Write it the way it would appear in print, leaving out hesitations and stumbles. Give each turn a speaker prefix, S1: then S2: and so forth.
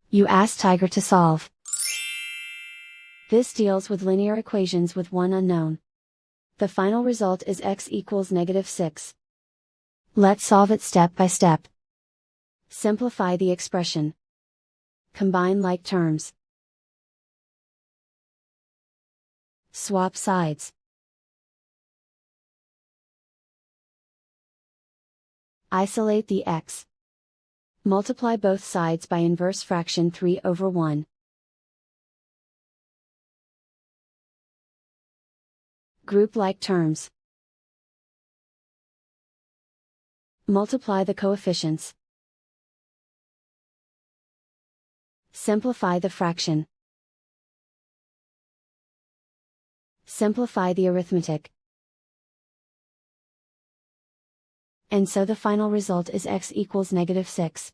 S1: You ask Tiger to solve. This deals with linear equations with one unknown. The final result is x equals -6. Let's solve it step by step. Simplify the expression. Combine like terms. Swap sides. Isolate the x. Multiply both sides by inverse fraction 3/1. Group like terms. Multiply the coefficients. Simplify the fraction. Simplify the arithmetic. And so the final result is x equals -6.